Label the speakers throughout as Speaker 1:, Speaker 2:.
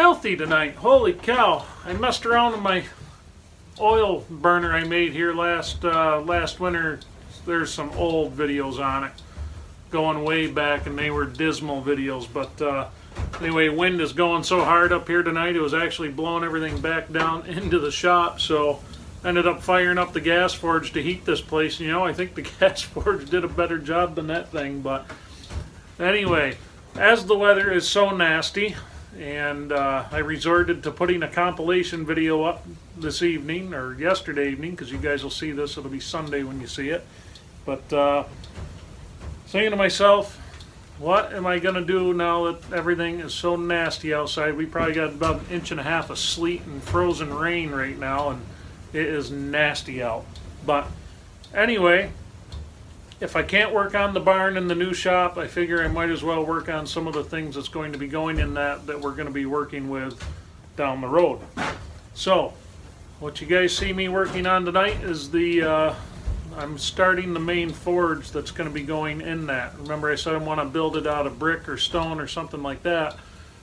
Speaker 1: filthy tonight. Holy cow. I messed around with my oil burner I made here last winter. There's some old videos on it going way back, and they were dismal videos. But anyway, wind is going so hard up here tonight, it was actually blowing everything back down into the shop. So I ended up firing up the gas forge to heat this place. You know, I think the gas forge did a better job than that thing. But anyway, as the weather is so nasty, and I resorted to putting a compilation video up this evening, or yesterday evening, because you guys will see this, it'll be Sunday when you see it. But thinking to myself, what am I going to do now that everything is so nasty outside? We probably got about 1.5 inches of sleet and frozen rain right now, and it is nasty out. But anyway, if I can't work on the barn and the new shop, I figure I might as well work on some of the things that's going to be going in that we're going to be working with down the road. So, what you guys see me working on tonight is I'm starting the main forge that's going to be going in that. Remember I said I want to build it out of brick or stone or something like that.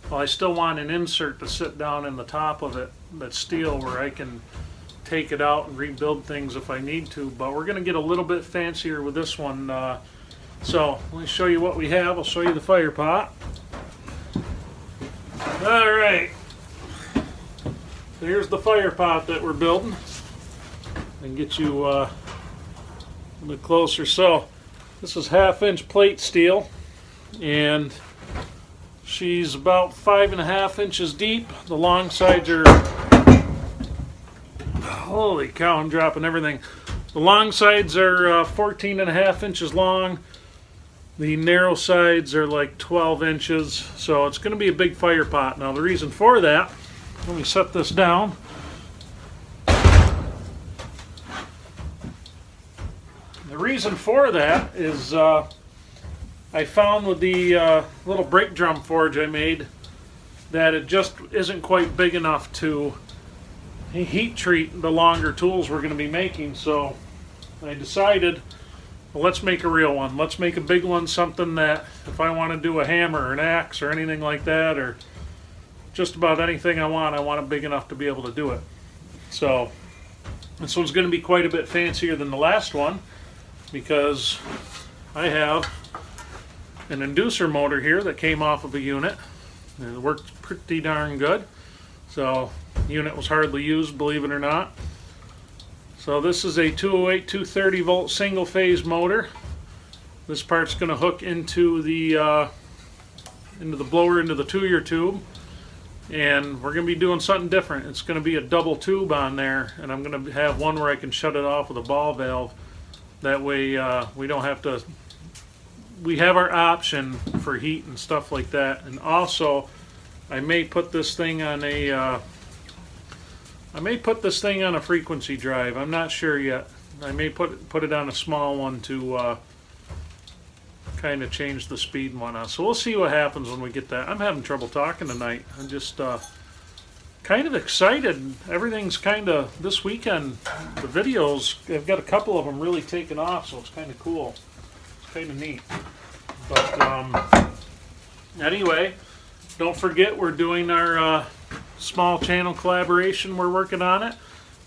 Speaker 1: Well, I still want an insert to sit down in the top of it that's steel, where I can take it out and rebuild things if I need to. But we're going to get a little bit fancier with this one. So let me show you what we have. I'll show you the fire pot. Alright, so here's the fire pot that we're building. And get you a bit closer. So this is 1/2 inch plate steel, and she's about 5.5 inches deep. The long sides are, holy cow, I'm dropping everything. The long sides are 14.5 inches long. The narrow sides are like 12 inches. So it's going to be a big fire pot. Now the reason for that, let me set this down. The reason for that is I found with the little brake drum forge I made that it just isn't quite big enough to heat treat the longer tools we're going to be making. So I decided, well, let's make a real one. Let's make a big one, something that if I want to do a hammer or an axe or anything like that, or just about anything I want it big enough to be able to do it. So this one's going to be quite a bit fancier than the last one, because I have an inducer motor here that came off of a unit, and it worked pretty darn good. So the unit was hardly used, believe it or not. So this is a 208 230 volt single phase motor. This part's going to hook into the blower, into the 2-year tube, and we're going to be doing something different. It's going to be a double tube on there, and I'm going to have one where I can shut it off with a ball valve. That way we don't have to, we have our option for heat and stuff like that. And also I may put this thing on a frequency drive. I'm not sure yet. I may put it on a small one to kind of change the speed and whatnot. So we'll see what happens when we get that. I'm having trouble talking tonight. I'm just kind of excited. Everything's kind of, this weekend, the videos, I've got a couple of them really taken off, so it's kind of cool. It's kind of neat. But anyway, don't forget we're doing our small channel collaboration. We're working on it.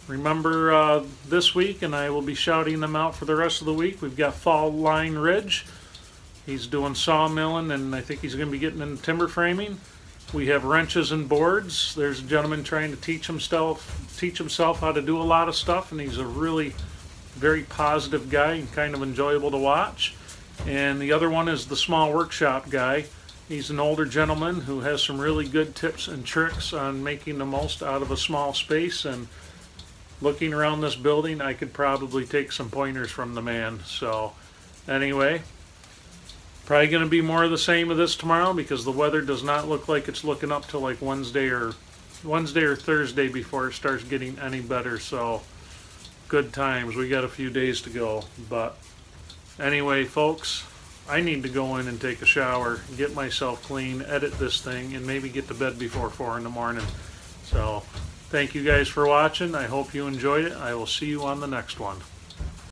Speaker 1: Remember this week, and I will be shouting them out for the rest of the week, we've got Fall Line Ridge. He's doing sawmilling, and I think he's going to be getting into timber framing. We have wrenches and boards. There's a gentleman trying to teach himself how to do a lot of stuff, and he's a really very positive guy and kind of enjoyable to watch. And the other one is the small workshop guy. He's an older gentleman who has some really good tips and tricks on making the most out of a small space. And looking around this building, I could probably take some pointers from the man. So anyway, probably going to be more of the same of this tomorrow, because the weather does not look like it's looking up to like Wednesday or Thursday before it starts getting any better. So good times. We got a few days to go. But anyway, folks, I need to go in and take a shower, get myself clean, edit this thing, and maybe get to bed before 4 in the morning. So thank you guys for watching. I hope you enjoyed it. I will see you on the next one.